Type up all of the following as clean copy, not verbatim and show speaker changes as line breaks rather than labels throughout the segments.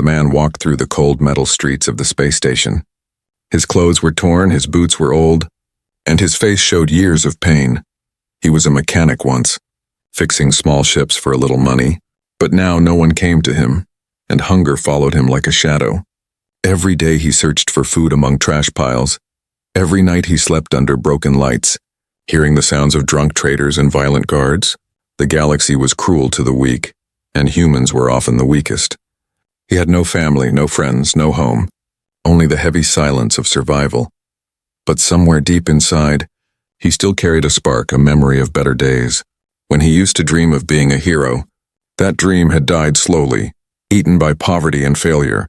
the man walked through the cold metal streets of the space station. His clothes were torn, his boots were old, and his face showed years of pain. He was a mechanic once, fixing small ships for a little money, but now no one came to him, and hunger followed him like a shadow. Every day he searched for food among trash piles. Every night he slept under broken lights, hearing the sounds of drunk traders and violent guards. The galaxy was cruel to the weak, and humans were often the weakest. He had no family, no friends, no home, only the heavy silence of survival. But somewhere deep inside, he still carried a spark, a memory of better days. When he used to dream of being a hero, that dream had died slowly, eaten by poverty and failure,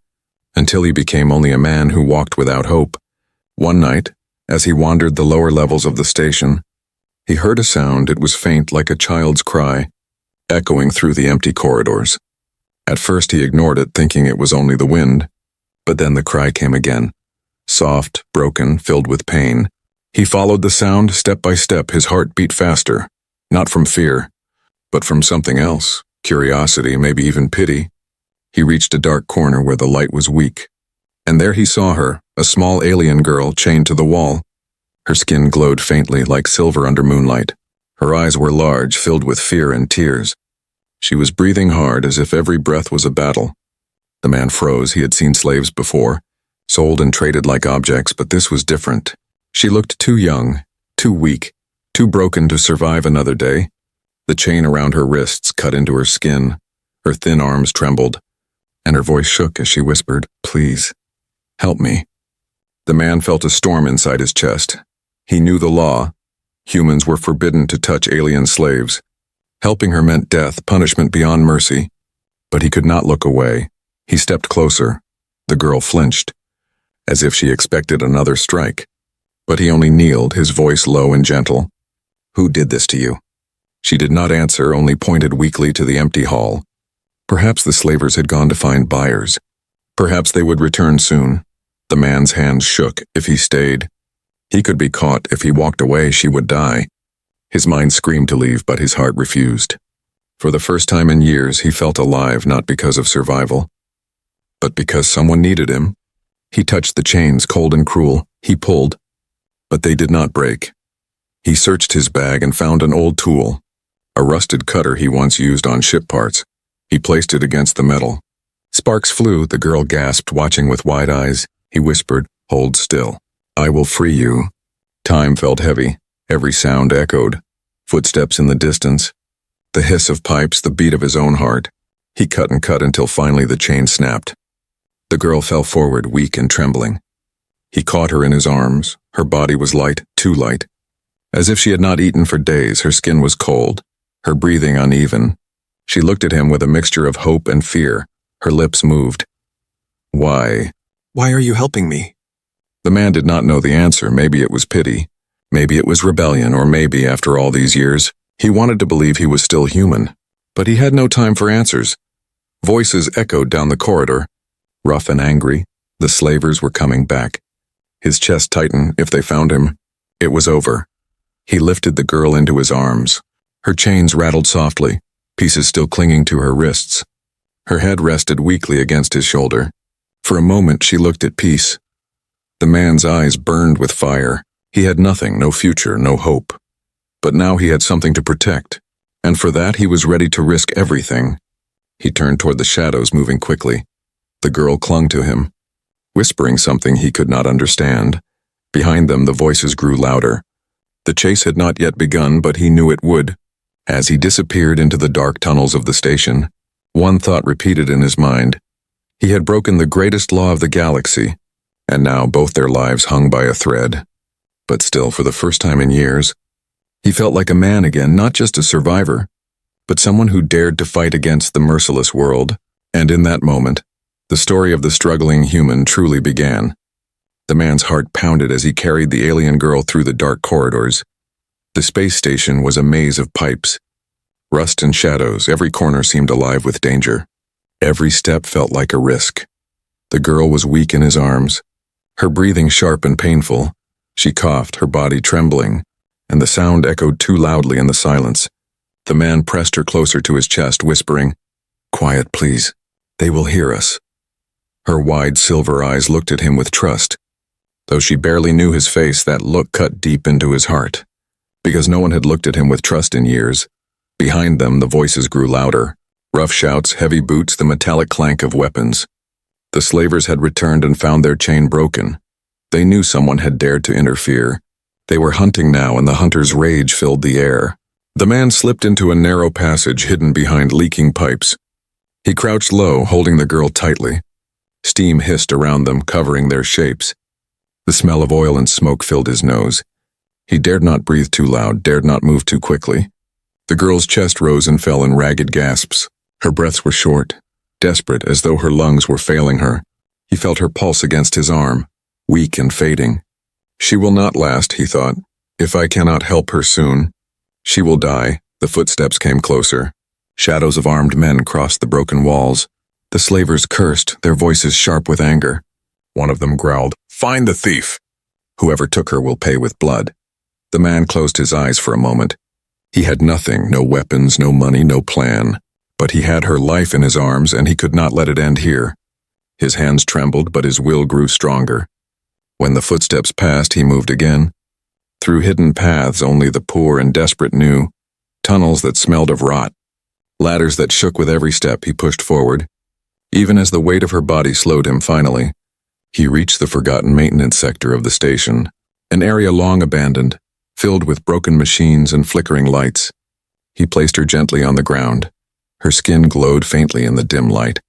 until he became only a man who walked without hope. One night, as he wandered the lower levels of the station, he heard a sound. It was faint, like a child's cry, echoing through the empty corridors. At first he ignored it, thinking it was only the wind, but then the cry came again, soft, broken, filled with pain. He followed the sound step by step, his heart beat faster, not from fear, but from something else, curiosity, maybe even pity. He reached a dark corner where the light was weak, and there he saw her, a small alien girl chained to the wall. Her skin glowed faintly like silver under moonlight. Her eyes were large, filled with fear and tears. She was breathing hard, as if every breath was a battle. The man froze. He had seen slaves before, sold and traded like objects, but this was different. She looked too young, too weak, too broken to survive another day. The chain around her wrists cut into her skin. Her thin arms trembled, and her voice shook as she whispered, "Please, help me." The man felt a storm inside his chest. He knew the law. Humans were forbidden to touch alien slaves. Helping her meant death, punishment beyond mercy. But he could not look away. He stepped closer. The girl flinched, as if she expected another strike. But he only kneeled, his voice low and gentle. "Who did this to you?" She did not answer, only pointed weakly to the empty hall. Perhaps the slavers had gone to find buyers. Perhaps they would return soon. The man's hands shook. If he stayed, he could be caught. If he walked away, she would die. His mind screamed to leave, but his heart refused. For the first time in years, he felt alive, not because of survival, but because someone needed him. He touched the chains, cold and cruel. He pulled, but they did not break. He searched his bag and found an old tool, a rusted cutter he once used on ship parts. He placed it against the metal. Sparks flew. The girl gasped, watching with wide eyes. He whispered, "Hold still. I will free you." Time felt heavy. Every sound echoed. Footsteps in the distance. The hiss of pipes, the beat of his own heart. He cut and cut until finally the chain snapped. The girl fell forward, weak and trembling. He caught her in his arms. Her body was light, too light. As if she had not eaten for days, her skin was cold, her breathing uneven. She looked at him with a mixture of hope and fear. Her lips moved. "Why? Why are you helping me?" The man did not know the answer. Maybe it was pity. Maybe it was rebellion, or maybe, after all these years, he wanted to believe he was still human. But he had no time for answers. Voices echoed down the corridor, rough and angry. The slavers were coming back. His chest tightened. If they found him, it was over. He lifted the girl into his arms. Her chains rattled softly, pieces still clinging to her wrists. Her head rested weakly against his shoulder. For a moment she looked at peace. The man's eyes burned with fire. He had nothing, no future, no hope. But now he had something to protect, and for that he was ready to risk everything. He turned toward the shadows, moving quickly. The girl clung to him, whispering something he could not understand. Behind them the voices grew louder. The chase had not yet begun, but he knew it would. As he disappeared into the dark tunnels of the station, one thought repeated in his mind. He had broken the greatest law of the galaxy, and now both their lives hung by a thread. But still, for the first time in years, he felt like a man again, not just a survivor, but someone who dared to fight against the merciless world. And in that moment, the story of the struggling human truly began. The man's heart pounded as he carried the alien girl through the dark corridors. The space station was a maze of pipes, rust and shadows. Every corner seemed alive with danger. Every step felt like a risk. The girl was weak in his arms, her breathing sharp and painful. She coughed, her body trembling, and the sound echoed too loudly in the silence. The man pressed her closer to his chest, whispering, "Quiet, please. They will hear us." Her wide silver eyes looked at him with trust. Though she barely knew his face, that look cut deep into his heart. Because no one had looked at him with trust in years. Behind them, the voices grew louder. Rough shouts, heavy boots, the metallic clank of weapons. The slavers had returned and found their chain broken. They knew someone had dared to interfere. They were hunting now, and the hunter's rage filled the air. The man slipped into a narrow passage hidden behind leaking pipes. He crouched low, holding the girl tightly. Steam hissed around them, covering their shapes. The smell of oil and smoke filled his nose. He dared not breathe too loud, dared not move too quickly. The girl's chest rose and fell in ragged gasps. Her breaths were short, desperate, as though her lungs were failing her. He felt her pulse against his arm, weak and fading. She will not last, he thought. If I cannot help her soon, she will die. The footsteps came closer. Shadows of armed men crossed the broken walls. The slavers cursed, their voices sharp with anger. One of them growled, "Find the thief! Whoever took her will pay with blood." The man closed his eyes for a moment. He had nothing, no weapons, no money, no plan. But he had her life in his arms, and he could not let it end here. His hands trembled, but his will grew stronger. When the footsteps passed, he moved again. Through hidden paths only the poor and desperate knew. Tunnels that smelled of rot. Ladders that shook with every step, he pushed forward. Even as the weight of her body slowed him finally, he reached the forgotten maintenance sector of the station, an area long abandoned, filled with broken machines and flickering lights. He placed her gently on the ground. Her skin glowed faintly in the dim light.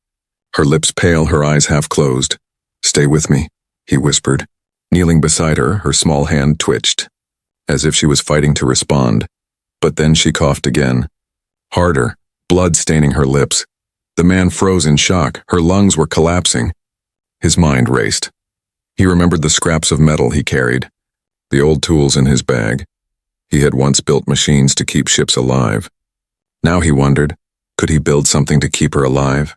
Her lips pale, her eyes half closed. "Stay with me," he whispered. Kneeling beside her, her small hand twitched, as if she was fighting to respond. But then she coughed again. Harder, blood staining her lips. The man froze in shock. Her lungs were collapsing. His mind raced. He remembered the scraps of metal he carried, the old tools in his bag. He had once built machines to keep ships alive. Now he wondered, could he build something to keep her alive?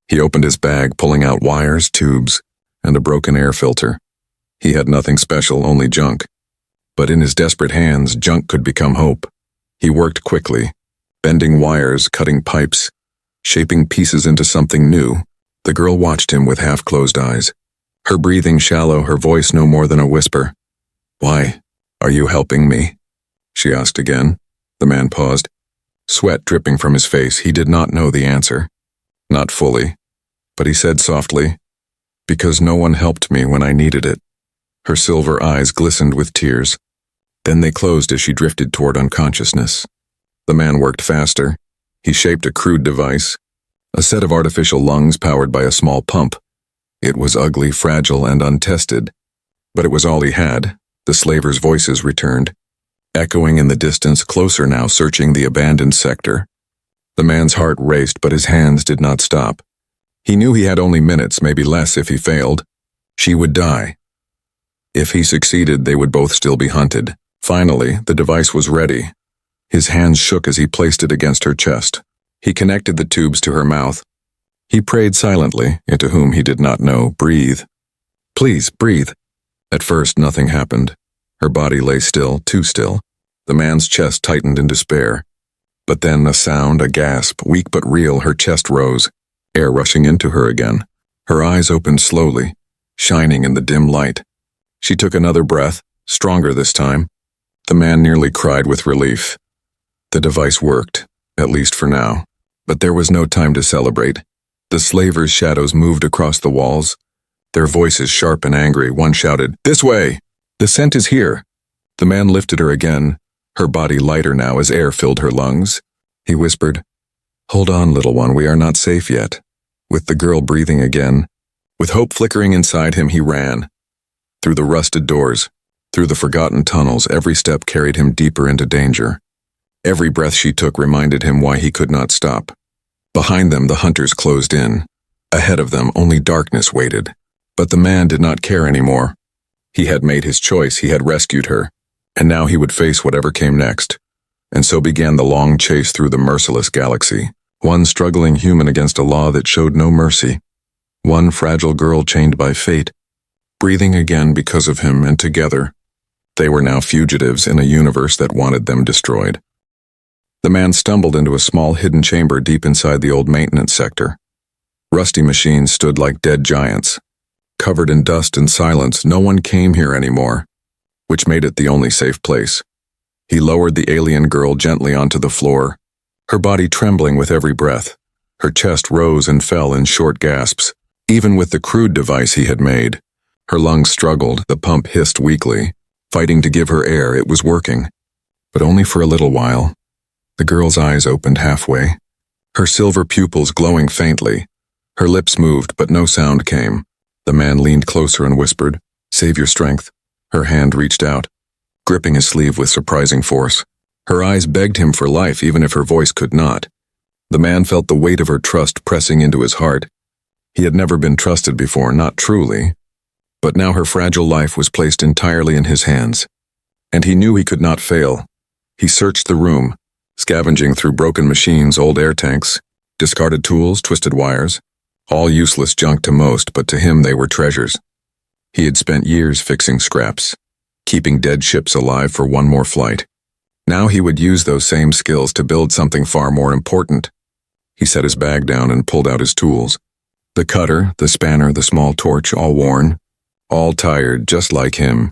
He opened his bag, pulling out wires, tubes, and a broken air filter. He had nothing special, only junk. But in his desperate hands, junk could become hope. He worked quickly, bending wires, cutting pipes, shaping pieces into something new. The girl watched him with half-closed eyes. Her breathing shallow, her voice no more than a whisper. "Why? Are you helping me?" she asked again. The man paused. Sweat dripping from his face, he did not know the answer. Not fully. But he said softly, "Because no one helped me when I needed it." Her silver eyes glistened with tears. Then they closed as she drifted toward unconsciousness. The man worked faster. He shaped a crude device, a set of artificial lungs powered by a small pump. It was ugly, fragile, and untested. But it was all he had. The slavers' voices returned, echoing in the distance, closer now, searching the abandoned sector. The man's heart raced, but his hands did not stop. He knew he had only minutes, maybe less if he failed. She would die. If he succeeded, they would both still be hunted. Finally, the device was ready. His hands shook as he placed it against her chest. He connected the tubes to her mouth. He prayed silently, into whom he did not know, "Breathe. Please, breathe." At first, nothing happened. Her body lay still, too still. The man's chest tightened in despair. But then a sound, a gasp, weak but real, her chest rose, air rushing into her again. Her eyes opened slowly, shining in the dim light. She took another breath, stronger this time. The man nearly cried with relief. The device worked, at least for now. But there was no time to celebrate. The slavers' shadows moved across the walls, their voices sharp and angry. One shouted, "This way! The scent is here!" The man lifted her again, her body lighter now as air filled her lungs. He whispered, "Hold on, little one, we are not safe yet." With the girl breathing again, with hope flickering inside him, he ran. Through the rusted doors, through the forgotten tunnels, every step carried him deeper into danger. Every breath she took reminded him why he could not stop. Behind them, the hunters closed in. Ahead of them, only darkness waited. But the man did not care anymore. He had made his choice, he had rescued her, and now he would face whatever came next. And so began the long chase through the merciless galaxy. One struggling human against a law that showed no mercy. One fragile girl chained by fate, breathing again because of him, and together, they were now fugitives in a universe that wanted them destroyed. The man stumbled into a small hidden chamber deep inside the old maintenance sector. Rusty machines stood like dead giants. Covered in dust and silence, no one came here anymore, which made it the only safe place. He lowered the alien girl gently onto the floor, her body trembling with every breath. Her chest rose and fell in short gasps. Even with the crude device he had made, her lungs struggled, the pump hissed weakly. Fighting to give her air, it was working. But only for a little while. The girl's eyes opened halfway, her silver pupils glowing faintly. Her lips moved, but no sound came. The man leaned closer and whispered, "Save your strength." Her hand reached out, gripping his sleeve with surprising force. Her eyes begged him for life, even if her voice could not. The man felt the weight of her trust pressing into his heart. He had never been trusted before, not truly. But now her fragile life was placed entirely in his hands. And he knew he could not fail. He searched the room, scavenging through broken machines, old air tanks, discarded tools, twisted wires, all useless junk to most, but to him they were treasures. He had spent years fixing scraps, keeping dead ships alive for one more flight. Now he would use those same skills to build something far more important. He set his bag down and pulled out his tools. The cutter, the spanner, the small torch, all worn, all tired, just like him.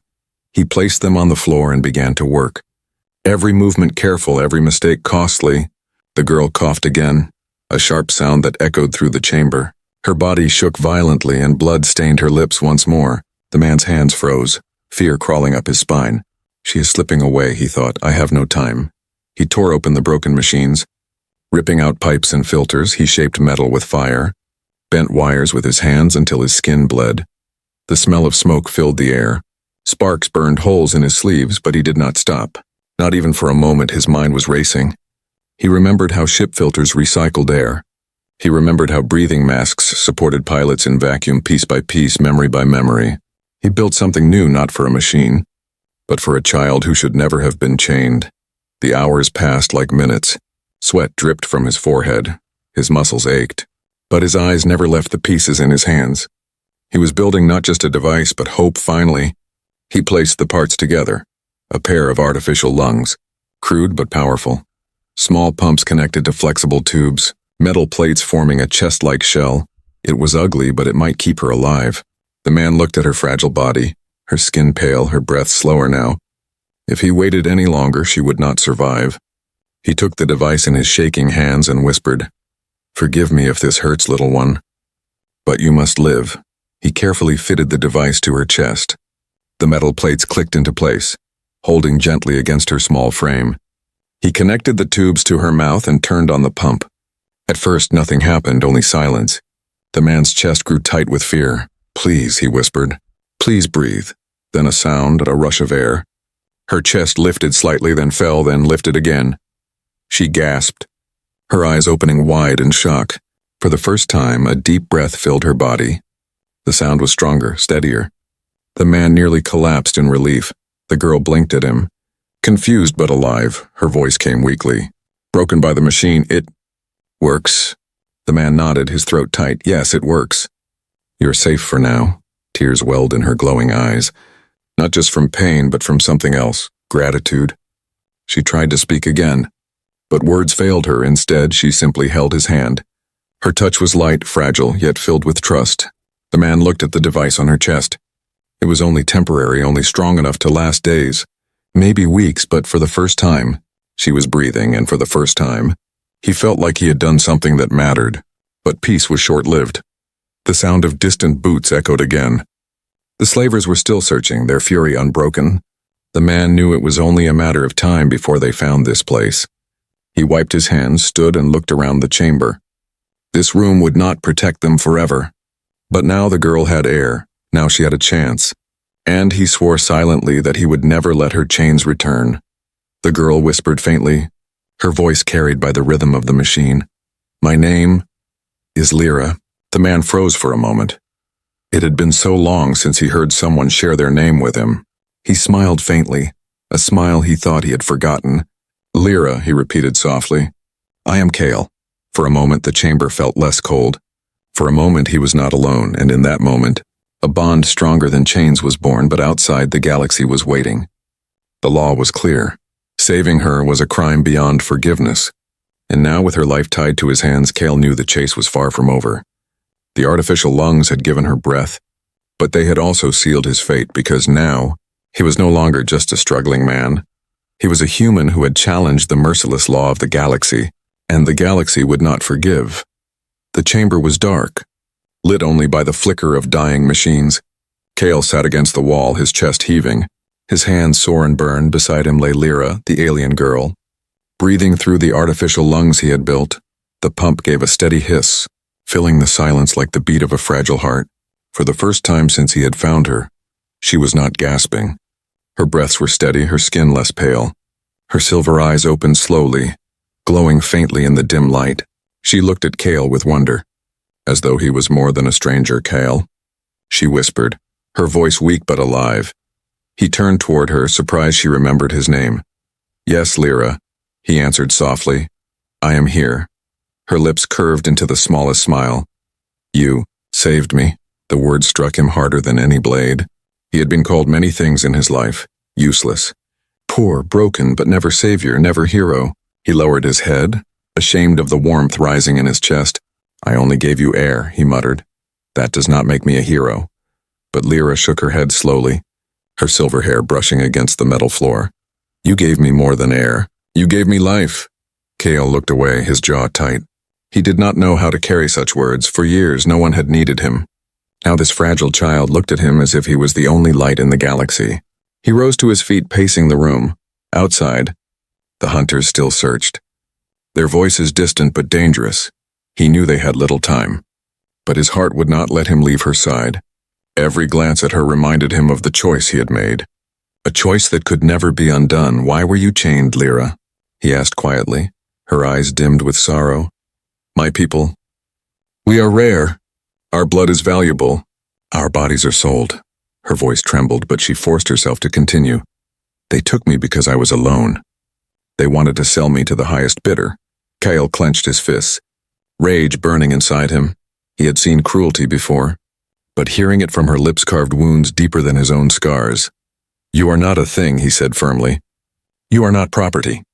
He placed them on the floor and began to work. Every movement careful, every mistake costly. The girl coughed again, a sharp sound that echoed through the chamber. Her body shook violently and blood stained her lips once more. The man's hands froze, fear crawling up his spine. She is slipping away, he thought. I have no time. He tore open the broken machines. Ripping out pipes and filters, he shaped metal with fire, bent wires with his hands until his skin bled. The smell of smoke filled the air. Sparks burned holes in his sleeves, but he did not stop. Not even for a moment. His mind was racing. He remembered how ship filters recycled air. He remembered how breathing masks supported pilots in vacuum piece by piece, memory by memory. He built something new, not for a machine, but for a child who should never have been chained. The hours passed like minutes. Sweat dripped from his forehead. His muscles ached, but his eyes never left the pieces in his hands. He was building not just a device, but hope. Finally, he placed the parts together. A pair of artificial lungs, crude but powerful. Small pumps connected to flexible tubes, metal plates forming a chest-like shell. It was ugly, but it might keep her alive. The man looked at her fragile body, her skin pale, her breath slower now. If he waited any longer, she would not survive. He took the device in his shaking hands and whispered, "Forgive me if this hurts, little one, but you must live." He carefully fitted the device to her chest. The metal plates clicked into place, holding gently against her small frame. He connected the tubes to her mouth and turned on the pump. At first, nothing happened, only silence. The man's chest grew tight with fear. "Please," he whispered. "Please breathe." Then a sound, a rush of air. Her chest lifted slightly, then fell, then lifted again. She gasped, her eyes opening wide in shock. For the first time, a deep breath filled her body. The sound was stronger, steadier. The man nearly collapsed in relief. The girl blinked at him. Confused but alive, her voice came weakly. Broken by the machine, "It works." The man nodded, his throat tight. "Yes, it works." "You're safe for now." Tears welled in her glowing eyes. Not just from pain, but from something else, gratitude. She tried to speak again, but words failed her. Instead, she simply held his hand. Her touch was light, fragile, yet filled with trust. The man looked at the device on her chest. It was only temporary, only strong enough to last days, maybe weeks, but for the first time, she was breathing, and for the first time, he felt like he had done something that mattered. But peace was short-lived. The sound of distant boots echoed again. The slavers were still searching, their fury unbroken. The man knew it was only a matter of time before they found this place. He wiped his hands, stood, and looked around the chamber. This room would not protect them forever. But now the girl had air. Now she had a chance. And he swore silently that he would never let her chains return. The girl whispered faintly, her voice carried by the rhythm of the machine. "My name is Lyra." The man froze for a moment. It had been so long since he heard someone share their name with him. He smiled faintly, a smile he thought he had forgotten. "Lyra," he repeated softly. "I am Kale." For a moment the chamber felt less cold. For a moment he was not alone, and in that moment, a bond stronger than chains was born, but outside the galaxy was waiting. The law was clear. Saving her was a crime beyond forgiveness. And now with her life tied to his hands, Kale knew the chase was far from over. The artificial lungs had given her breath, but they had also sealed his fate because now he was no longer just a struggling man. He was a human who had challenged the merciless law of the galaxy, and the galaxy would not forgive. The chamber was dark, lit only by the flicker of dying machines. Kale sat against the wall, his chest heaving. His hands sore and burned. Beside him lay Lyra, the alien girl. Breathing through the artificial lungs he had built, the pump gave a steady hiss, filling the silence like the beat of a fragile heart. For the first time since he had found her, she was not gasping. Her breaths were steady, her skin less pale. Her silver eyes opened slowly, glowing faintly in the dim light. She looked at Kale with wonder, as though he was more than a stranger. "Kale," she whispered, her voice weak but alive. He turned toward her, surprised she remembered his name. "Yes, Lyra," he answered softly. "I am here." Her lips curved into the smallest smile. "You saved me." The word struck him harder than any blade. He had been called many things in his life. Useless. Poor, broken, but never savior, never hero. He lowered his head, ashamed of the warmth rising in his chest. "I only gave you air," he muttered. "That does not make me a hero." But Lyra shook her head slowly, her silver hair brushing against the metal floor. "You gave me more than air. You gave me life." Kale looked away, his jaw tight. He did not know how to carry such words. For years, no one had needed him. Now this fragile child looked at him as if he was the only light in the galaxy. He rose to his feet, pacing the room. Outside, the hunters still searched. Their voices distant but dangerous. He knew they had little time. But his heart would not let him leave her side. Every glance at her reminded him of the choice he had made. A choice that could never be undone. "Why were you chained, Lyra?" he asked quietly, her eyes dimmed with sorrow. "My people. We are rare. Our blood is valuable. Our bodies are sold." Her voice trembled, but she forced herself to continue. "They took me because I was alone. They wanted to sell me to the highest bidder." Kale clenched his fists, rage burning inside him. He had seen cruelty before, but hearing it from her lips carved wounds deeper than his own scars. "You are not a thing," he said firmly. "You are not property."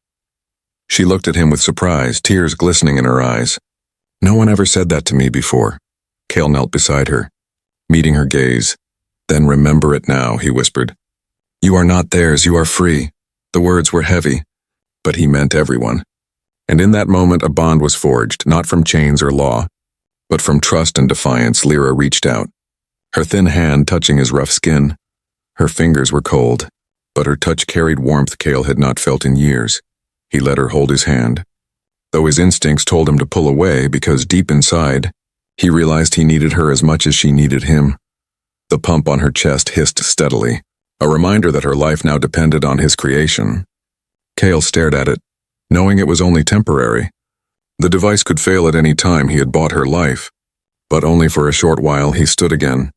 She looked at him with surprise, tears glistening in her eyes. "No one ever said that to me before." Kale knelt beside her, meeting her gaze. "Then remember it now," he whispered. "You are not theirs, you are free." The words were heavy, but he meant everyone. And in that moment a bond was forged, not from chains or law, but from trust and defiance. Lyra reached out, her thin hand touching his rough skin. Her fingers were cold, but her touch carried warmth Kale had not felt in years. He let her hold his hand, though his instincts told him to pull away because deep inside, he realized he needed her as much as she needed him. The pump on her chest hissed steadily, a reminder that her life now depended on his creation. Kale stared at it, knowing it was only temporary. The device could fail at any time. He had bought her life, but only for a short while. He stood again,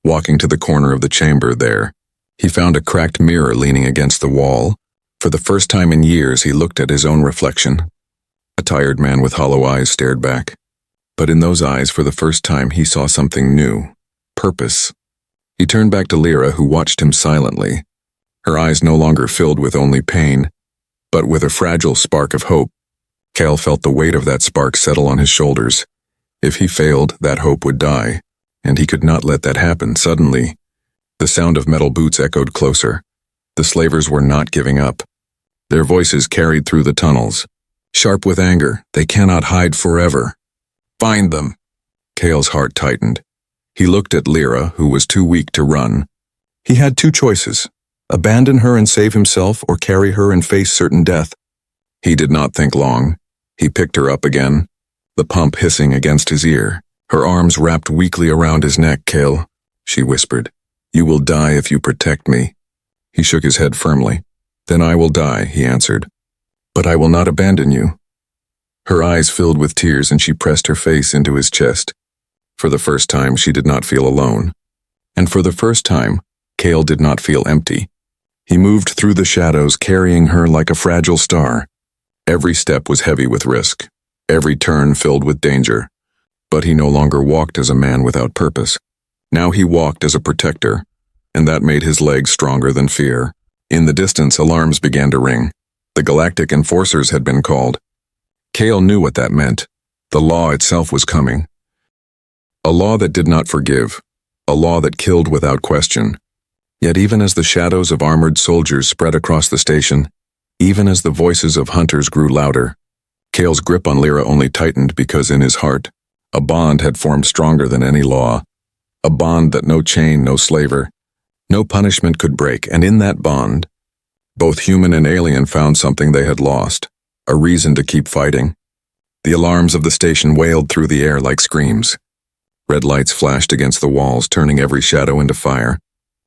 walking to the corner of the chamber. There, he found a cracked mirror leaning against the wall. For the first time in years, he looked at his own reflection. A tired man with hollow eyes stared back. But in those eyes, for the first time, he saw something new. Purpose. He turned back to Lyra, who watched him silently. Her eyes no longer filled with only pain, but with a fragile spark of hope. Kale felt the weight of that spark settle on his shoulders. If he failed, that hope would die, and he could not let that happen. Suddenly, the sound of metal boots echoed closer. The slavers were not giving up. Their voices carried through the tunnels, sharp with anger. "They cannot hide forever. Find them." Kale's heart tightened. He looked at Lyra, who was too weak to run. He had two choices: abandon her and save himself, or carry her and face certain death. He did not think long. He picked her up again, the pump hissing against his ear, her arms wrapped weakly around his neck. "Kale," she whispered, "you will die if you protect me." He shook his head firmly. "Then I will die," he answered. "But I will not abandon you." Her eyes filled with tears and she pressed her face into his chest. For the first time, she did not feel alone. And for the first time, Kale did not feel empty. He moved through the shadows, carrying her like a fragile star. Every step was heavy with risk, every turn filled with danger. But he no longer walked as a man without purpose. Now he walked as a protector, and that made his legs stronger than fear. In the distance, alarms began to ring. The Galactic enforcers had been called. Kale knew what that meant. The law itself was coming. A law that did not forgive. A law that killed without question. Yet even as the shadows of armored soldiers spread across the station, even as the voices of hunters grew louder, Cale's grip on Lyra only tightened because in his heart, a bond had formed stronger than any law. A bond that no chain, no slaver, no punishment could break, and in that bond, both human and alien found something they had lost, a reason to keep fighting. The alarms of the station wailed through the air like screams. Red lights flashed against the walls, turning every shadow into fire.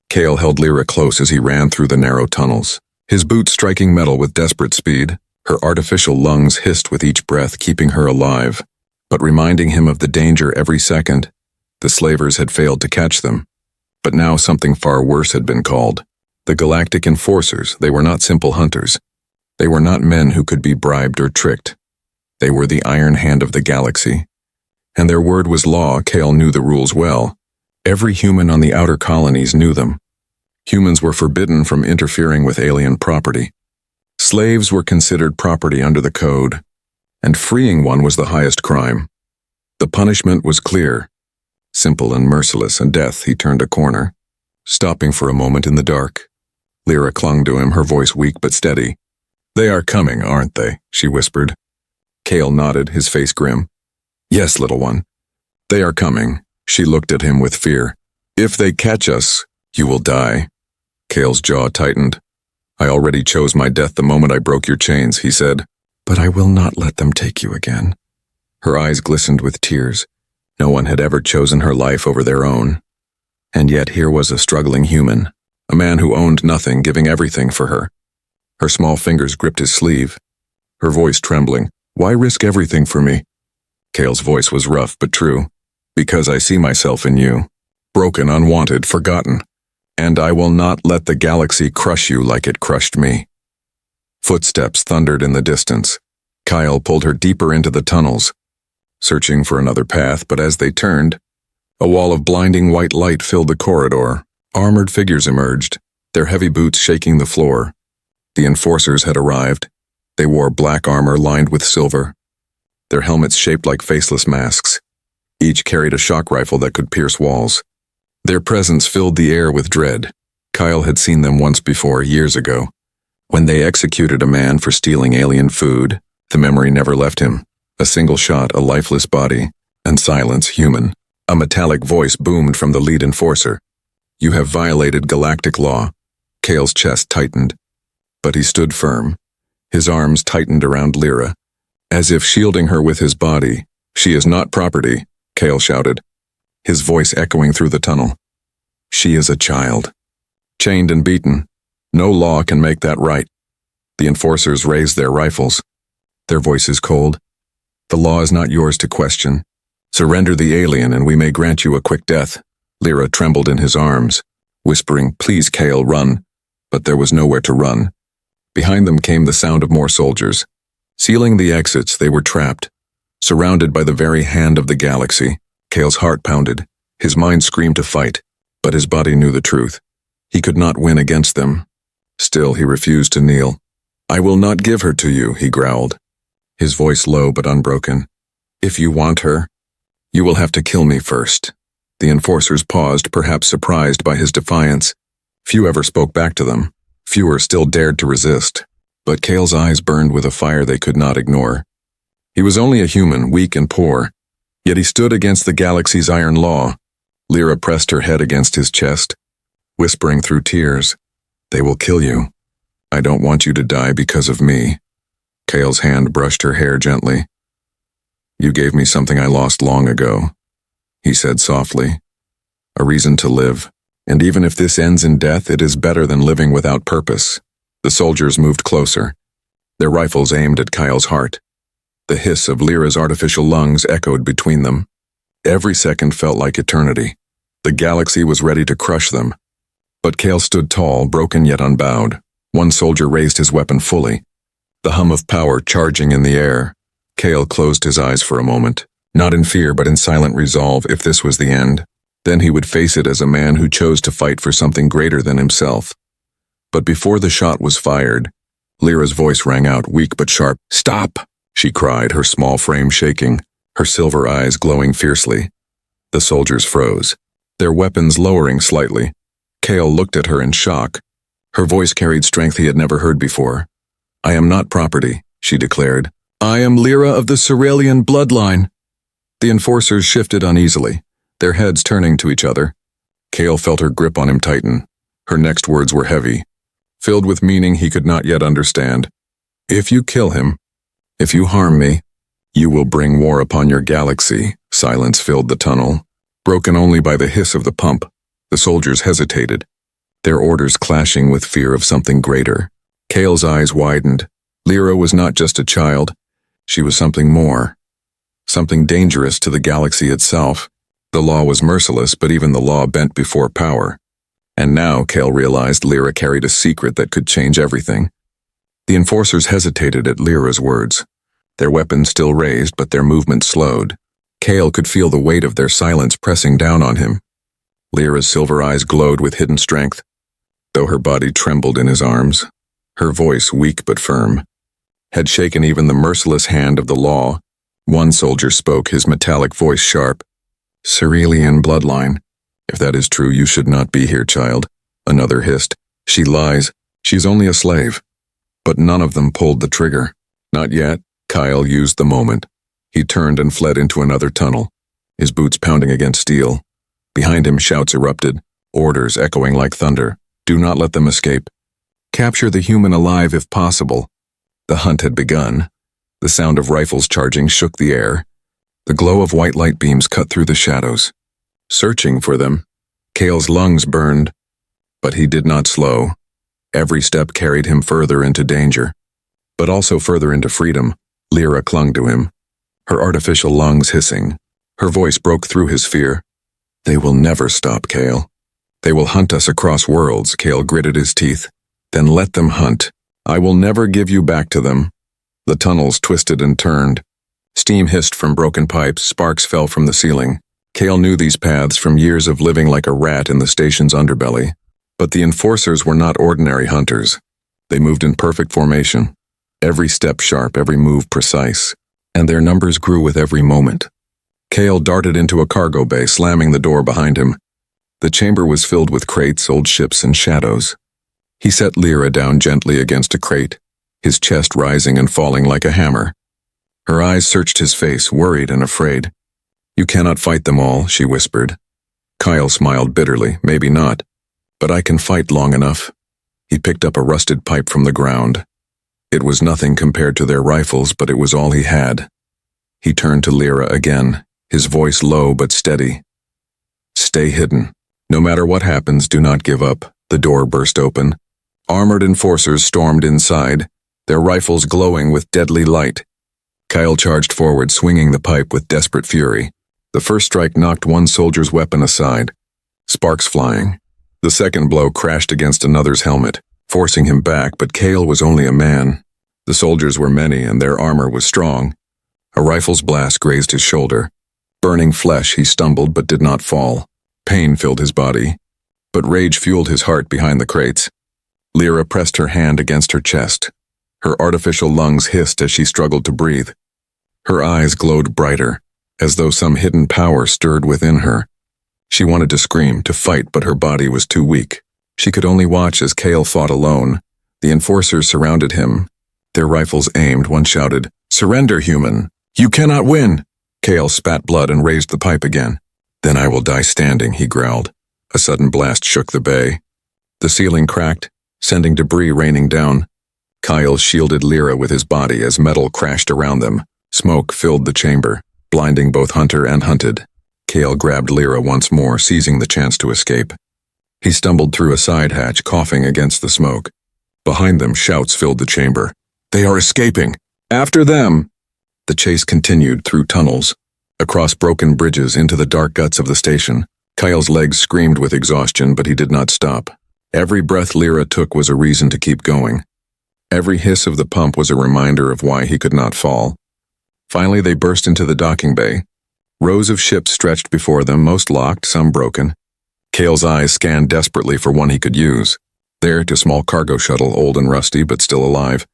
Cale held Lyra close as he ran through the narrow tunnels, his boots striking metal with desperate speed. Her artificial lungs hissed with each breath, keeping her alive, but reminding him of the danger every second. The slavers had failed to catch them. But now something far worse had been called. The Galactic enforcers. They were not simple hunters. They were not men who could be bribed or tricked. They were the iron hand of the galaxy. And their word was law. Cale knew the rules well. Every human on the outer colonies knew them. Humans were forbidden from interfering with alien property. Slaves were considered property under the code, and freeing one was the highest crime. The punishment was clear, simple and merciless, and death. He turned a corner, stopping for a moment in the dark. Lyra clung to him, her voice weak but steady. "They are coming, aren't they?" she whispered. Cale nodded, his face grim. "Yes, little one. They are coming." She looked at him with fear. "If they catch us, you will die." Cale's jaw tightened. "I already chose my death the moment I broke your chains," he said. "But I will not let them take you again." Her eyes glistened with tears. No one had ever chosen her life over their own. And yet here was a struggling human, a man who owned nothing, giving everything for her. Her small fingers gripped his sleeve, her voice trembling. "Why risk everything for me?" Cale's voice was rough but true. "Because I see myself in you, broken, unwanted, forgotten. And I will not let the galaxy crush you like it crushed me." Footsteps thundered in the distance. Kyle pulled her deeper into the tunnels, searching for another path, but as they turned, a wall of blinding white light filled the corridor. Armored figures emerged, their heavy boots shaking the floor. The enforcers had arrived. They wore black armor lined with silver, their helmets shaped like faceless masks. Each carried a shock rifle that could pierce walls. Their presence filled the air with dread. Kyle had seen them once before, years ago. When they executed a man for stealing alien food, the memory never left him. A single shot, a lifeless body, and silence, human. A metallic voice boomed from the lead enforcer. "You have violated galactic law." Cale's chest tightened, but he stood firm. His arms tightened around Lyra, as if shielding her with his body. "She is not property," Cale shouted, his voice echoing through the tunnel. "She is a child. Chained and beaten. No law can make that right." The enforcers raised their rifles, their voices cold. "The law is not yours to question. Surrender the alien and we may grant you a quick death." Lyra trembled in his arms, whispering, "Please, Cale, run." But there was nowhere to run. Behind them came the sound of more soldiers. Sealing the exits, they were trapped, surrounded by the very hand of the galaxy. Cale's heart pounded. His mind screamed to fight, but his body knew the truth. He could not win against them. Still, he refused to kneel. "I will not give her to you," he growled, his voice low but unbroken. "If you want her, you will have to kill me first." The enforcers paused, perhaps surprised by his defiance. Few ever spoke back to them. Fewer still dared to resist. But Cale's eyes burned with a fire they could not ignore. He was only a human, weak and poor, yet he stood against the galaxy's iron law. Lyra pressed her head against his chest, whispering through tears, "They will kill you. I don't want you to die because of me." Cale's hand brushed her hair gently. "You gave me something I lost long ago," he said softly. "A reason to live. And even if this ends in death, it is better than living without purpose." The soldiers moved closer, their rifles aimed at Kyle's heart. The hiss of Lyra's artificial lungs echoed between them. Every second felt like eternity. The galaxy was ready to crush them. But Cale stood tall, broken yet unbowed. One soldier raised his weapon fully, the hum of power charging in the air. Cale closed his eyes for a moment, not in fear but in silent resolve. If this was the end, then he would face it as a man who chose to fight for something greater than himself. But before the shot was fired, Lyra's voice rang out, weak but sharp. "Stop!" she cried, her small frame shaking, her silver eyes glowing fiercely. The soldiers froze, their weapons lowering slightly. Kale looked at her in shock. Her voice carried strength he had never heard before. "I am not property," she declared. "I am Lyra of the Cerealian bloodline." The enforcers shifted uneasily, their heads turning to each other. Kale felt her grip on him tighten. Her next words were heavy, filled with meaning he could not yet understand. "If you kill him, if you harm me, you will bring war upon your galaxy." Silence filled the tunnel, broken only by the hiss of the pump. The soldiers hesitated, their orders clashing with fear of something greater. Kale's eyes widened. Lyra was not just a child. She was something more. Something dangerous to the galaxy itself. The law was merciless, but even the law bent before power. And now Kale realized Lyra carried a secret that could change everything. The enforcers hesitated at Lyra's words, their weapons still raised, but their movement slowed. Kale could feel the weight of their silence pressing down on him. Lyra's silver eyes glowed with hidden strength, though her body trembled in his arms. Her voice, weak but firm, had shaken even the merciless hand of the law. One soldier spoke, his metallic voice sharp. "Cerealian bloodline. If that is true, you should not be here, child." Another hissed. "She lies. She's only a slave." But none of them pulled the trigger. Not yet. Kyle used the moment. He turned and fled into another tunnel, his boots pounding against steel. Behind him, shouts erupted, orders echoing like thunder. "Do not let them escape. Capture the human alive if possible." The hunt had begun. The sound of rifles charging shook the air. The glow of white light beams cut through the shadows. Searching for them, Kale's lungs burned, but he did not slow. Every step carried him further into danger, but also further into freedom. Lyra clung to him, her artificial lungs hissing. Her voice broke through his fear. "They will never stop, Kale. They will hunt us across worlds." Kale gritted his teeth. "Then let them hunt. I will never give you back to them." The tunnels twisted and turned. Steam hissed from broken pipes, sparks fell from the ceiling. Kale knew these paths from years of living like a rat in the station's underbelly. But the enforcers were not ordinary hunters. They moved in perfect formation, every step sharp, every move precise, and their numbers grew with every moment. Kale darted into a cargo bay, slamming the door behind him. The chamber was filled with crates, old ships, and shadows. He set Lyra down gently against a crate, his chest rising and falling like a hammer. Her eyes searched his face, worried and afraid. "You cannot fight them all," she whispered. Kyle smiled bitterly. "Maybe not, but I can fight long enough." He picked up a rusted pipe from the ground. It was nothing compared to their rifles, but it was all he had. He turned to Lyra again, his voice low but steady. "Stay hidden. No matter what happens, do not give up." The door burst open. Armored enforcers stormed inside, their rifles glowing with deadly light. Kyle charged forward, swinging the pipe with desperate fury. The first strike knocked one soldier's weapon aside, sparks flying. The second blow crashed against another's helmet, forcing him back, but Kale was only a man. The soldiers were many, and their armor was strong. A rifle's blast grazed his shoulder. Burning flesh, he stumbled but did not fall. Pain filled his body, but rage fueled his heart behind the crates. Lyra pressed her hand against her chest. Her artificial lungs hissed as she struggled to breathe. Her eyes glowed brighter, as though some hidden power stirred within her. She wanted to scream, to fight, but her body was too weak. She could only watch as Kale fought alone. The enforcers surrounded him, their rifles aimed. One shouted, "Surrender, human! You cannot win!" Kale spat blood and raised the pipe again. "Then I will die standing," he growled. A sudden blast shook the bay. The ceiling cracked, sending debris raining down. Kyle shielded Lyra with his body as metal crashed around them. Smoke filled the chamber, blinding both hunter and hunted. Kale grabbed Lyra once more, seizing the chance to escape. He stumbled through a side hatch, coughing against the smoke. Behind them, shouts filled the chamber. "They are escaping! After them!" The chase continued through tunnels, across broken bridges into the dark guts of the station. Kyle's legs screamed with exhaustion, but he did not stop. Every breath Lyra took was a reason to keep going. Every hiss of the pump was a reminder of why he could not fall. Finally, they burst into the docking bay. Rows of ships stretched before them, most locked, some broken. Kale's eyes scanned desperately for one he could use. There, a small cargo shuttle, old and rusty, but still alive.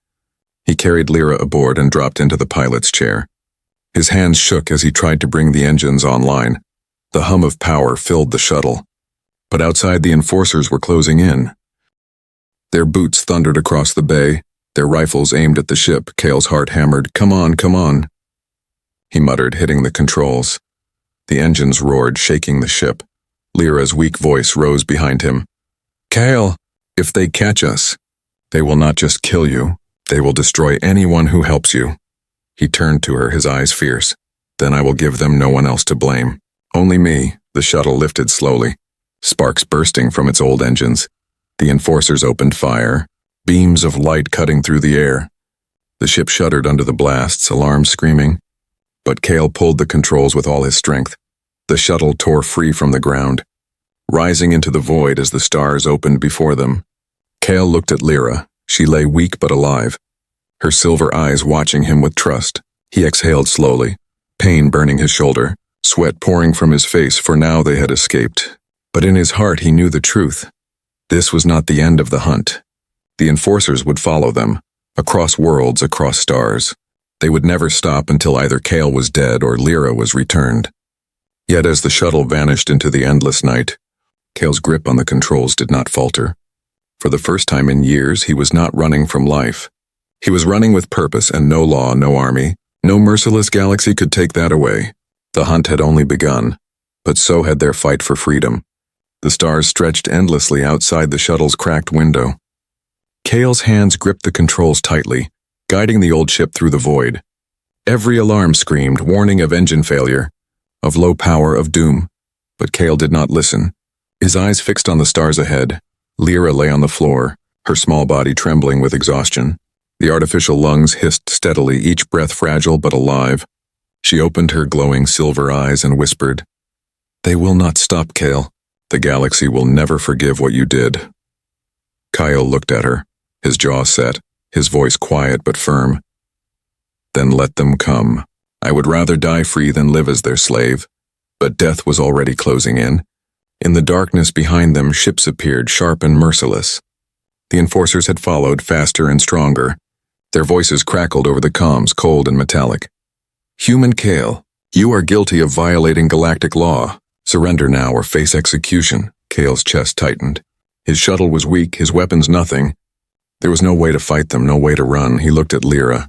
He carried Lyra aboard and dropped into the pilot's chair. His hands shook as he tried to bring the engines online. The hum of power filled the shuttle. But outside, the enforcers were closing in. Their boots thundered across the bay, their rifles aimed at the ship. Cale's heart hammered. Come on, come on. He muttered, hitting the controls. The engines roared, shaking the ship. Lyra's weak voice rose behind him. Cale, if they catch us, they will not just kill you, they will destroy anyone who helps you. He turned to her, his eyes fierce. Then I will give them no one else to blame. Only me. The shuttle lifted slowly, sparks bursting from its old engines. The enforcers opened fire, beams of light cutting through the air. The ship shuddered under the blasts, alarms screaming. But Cale pulled the controls with all his strength. The shuttle tore free from the ground, rising into the void as the stars opened before them. Cale looked at Lyra. She lay weak but alive, her silver eyes watching him with trust. He exhaled slowly, pain burning his shoulder, sweat pouring from his face, for now they had escaped. But in his heart he knew the truth. This was not the end of the hunt. The enforcers would follow them, across worlds, across stars. They would never stop until either Cale was dead or Lyra was returned. Yet as the shuttle vanished into the endless night, Cale's grip on the controls did not falter. For the first time in years, he was not running from life. He was running with purpose, and no law, no army, no merciless galaxy could take that away. The hunt had only begun, but so had their fight for freedom. The stars stretched endlessly outside the shuttle's cracked window. Cale's hands gripped the controls tightly, guiding the old ship through the void. Every alarm screamed, warning of engine failure, of low power, of doom. But Cale did not listen. His eyes fixed on the stars ahead. Lyra lay on the floor, her small body trembling with exhaustion. The artificial lungs hissed steadily, each breath fragile but alive. She opened her glowing silver eyes and whispered, "They will not stop, Cale. The galaxy will never forgive what you did." Kyle looked at her, his jaw set, his voice quiet but firm. "Then let them come. I would rather die free than live as their slave." But death was already closing in. In the darkness behind them, ships appeared, sharp and merciless. The enforcers had followed, faster and stronger. Their voices crackled over the comms, cold and metallic. "Human Cale, you are guilty of violating galactic law. Surrender now or face execution." Cale's chest tightened. His shuttle was weak, his weapons nothing. There was no way to fight them, no way to run. He looked at Lyra,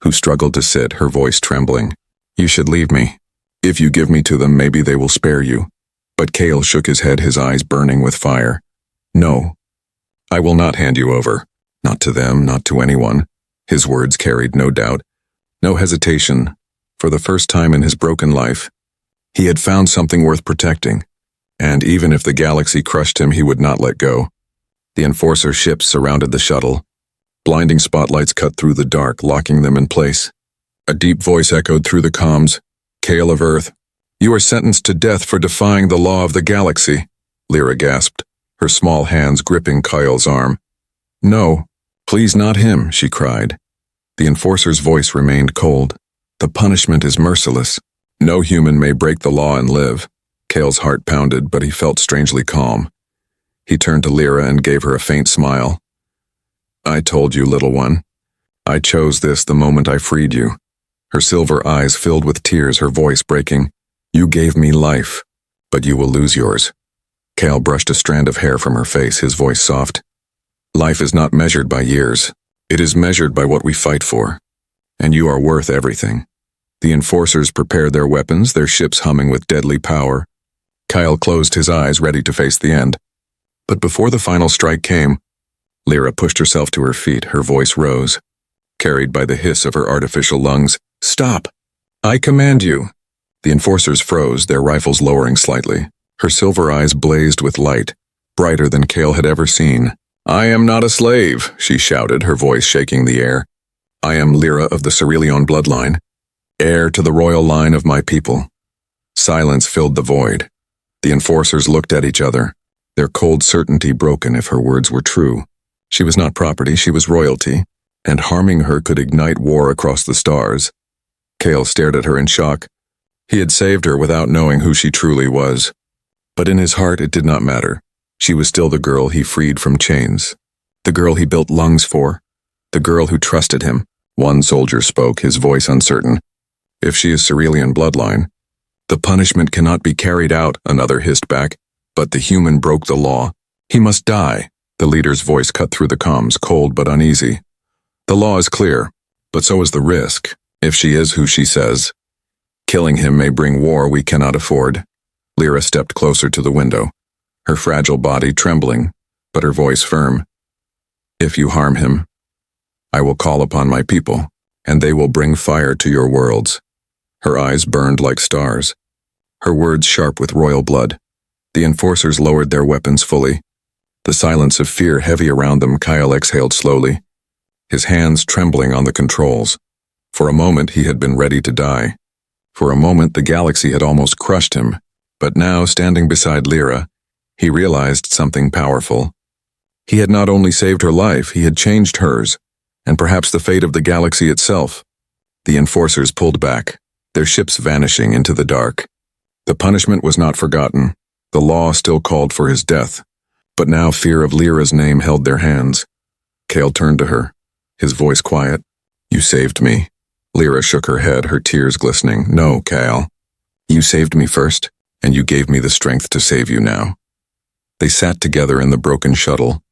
who struggled to sit, her voice trembling. "You should leave me. If you give me to them, maybe they will spare you." But Cale shook his head, his eyes burning with fire. "No, I will not hand you over. Not to them, not to anyone." His words carried no doubt, no hesitation. For the first time in his broken life, he had found something worth protecting. And even if the galaxy crushed him, he would not let go. The enforcer ships surrounded the shuttle. Blinding spotlights cut through the dark, locking them in place. A deep voice echoed through the comms. "Cale of Earth, you are sentenced to death for defying the law of the galaxy." Lyra gasped, her small hands gripping Kyle's arm. "No, please not him," she cried. The enforcer's voice remained cold. "The punishment is merciless. No human may break the law and live." Cale's heart pounded, but he felt strangely calm. He turned to Lyra and gave her a faint smile. "I told you, little one. I chose this the moment I freed you." Her silver eyes filled with tears, her voice breaking. "You gave me life, but you will lose yours." Cale brushed a strand of hair from her face, his voice soft. "Life is not measured by years. It is measured by what we fight for. And you are worth everything." The enforcers prepared their weapons, their ships humming with deadly power. Kyle closed his eyes, ready to face the end. But before the final strike came, Lyra pushed herself to her feet, her voice rose, carried by the hiss of her artificial lungs. "Stop! I command you!" The enforcers froze, their rifles lowering slightly. Her silver eyes blazed with light, brighter than Cale had ever seen. "I am not a slave," she shouted, her voice shaking the air. "I am Lyra of the Cerulean bloodline, heir to the royal line of my people." Silence filled the void. The enforcers looked at each other, their cold certainty broken if her words were true. She was not property, she was royalty, and harming her could ignite war across the stars. Cale stared at her in shock. He had saved her without knowing who she truly was. But in his heart it did not matter. She was still the girl he freed from chains. The girl he built lungs for. The girl who trusted him. One soldier spoke, his voice uncertain. "If she is Cerulean bloodline, The punishment cannot be carried out, another hissed back. But the human broke the law. He must die. The leader's voice cut through the comms, cold but uneasy. The law is clear, but so is the risk, if she is who she says. Killing him may bring war we cannot afford. Lyra stepped closer to the window, her fragile body trembling, but her voice firm. If you harm him, I will call upon my people, and they will bring fire to your worlds. Her eyes burned like stars, her words sharp with royal blood. The enforcers lowered their weapons fully. The silence of fear heavy around them, Kyle exhaled slowly, his hands trembling on the controls. For a moment he had been ready to die. For a moment the galaxy had almost crushed him, but now, standing beside Lyra, he realized something powerful. He had not only saved her life, he had changed hers, and perhaps the fate of the galaxy itself. The enforcers pulled back, their ships vanishing into the dark. The punishment was not forgotten. The law still called for his death, but now fear of Lyra's name held their hands. Kale turned to her, his voice quiet. You saved me. Lyra shook her head, her tears glistening. No, Kale. You saved me first, and you gave me the strength to save you now. They sat together in the broken shuttle.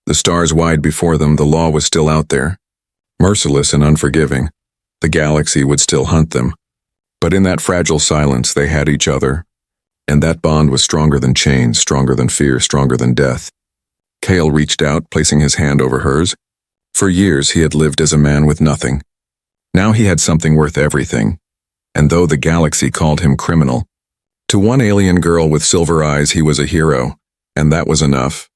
The stars wide before them, the law was still out there. Merciless and unforgiving, the galaxy would still hunt them. But in that fragile silence, they had each other. And that bond was stronger than chains, stronger than fear, stronger than death. Kale reached out, placing his hand over hers. For years he had lived as a man with nothing. Now he had something worth everything. And though the galaxy called him criminal, to one alien girl with silver eyes he was a hero, and that was enough.